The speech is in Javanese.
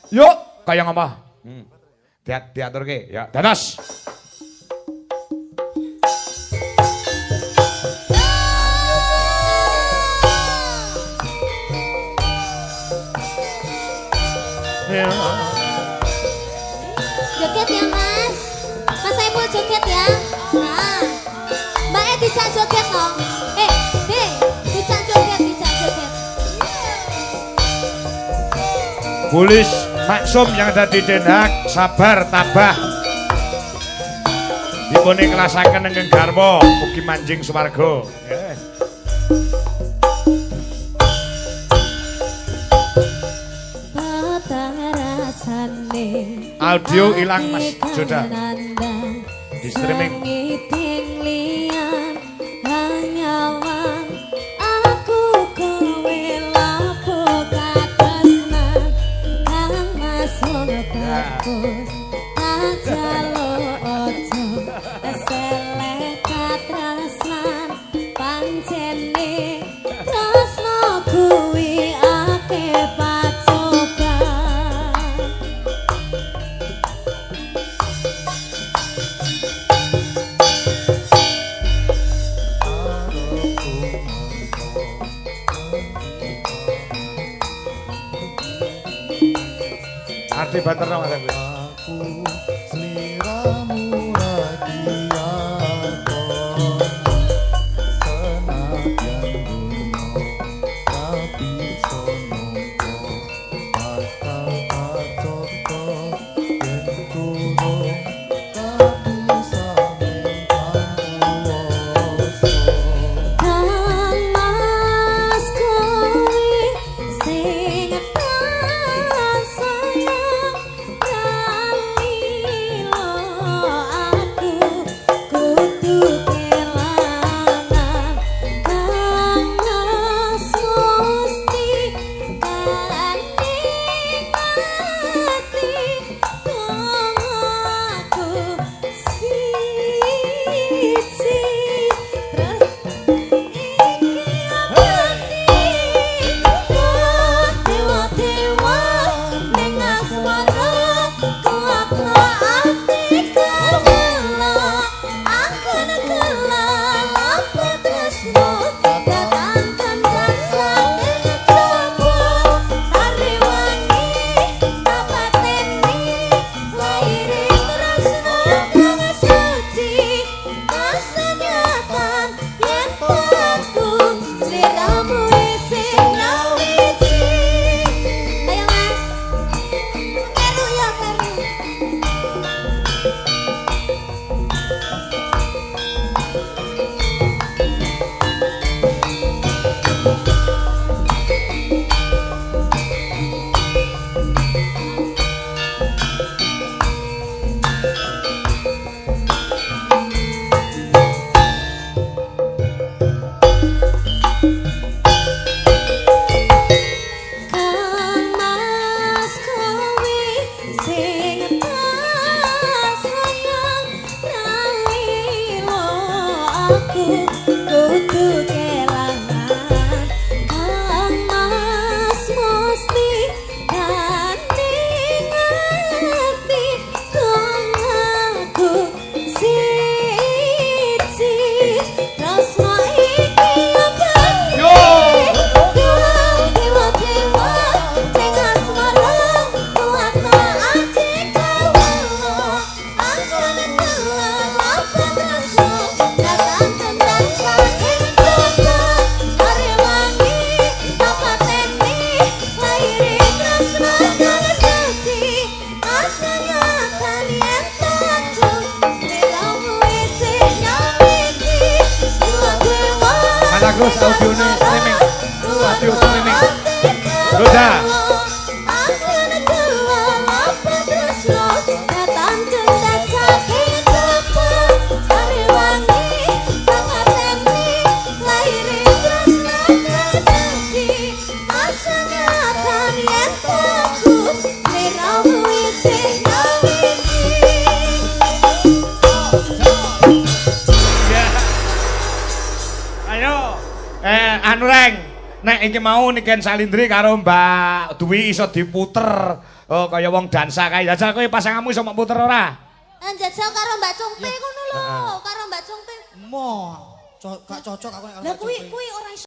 Yuk, kaya ngapa? Diaturke, ya. Dados. Joget ya Mas. Mas Saiful joget ya. Nah. Mbak Dijak joget dong. Dijak joget. Bulis Maksum yang ada di Den Haag, sabar tabah. Dipun ikhlasaken ingkang garwa mugi manjing swarga. Audio hilang Mas Joda di streaming. Arti banter dong Mas Agus. Terus audionya streaming. Audio streaming. Roda. Anu Reng, nek iki mau Niken Salindri karo Mbak Dwi iso diputer Oh, kaya wong dansa kae. Jajal kowe pasanganmu iso mbok puter ora? Njajal karo Mbak Cungpe ngono lho, karo Mbak Cungpe. Mo, gak cocok aku nek karo Lah Mbak kuwi Cungpe. ora iso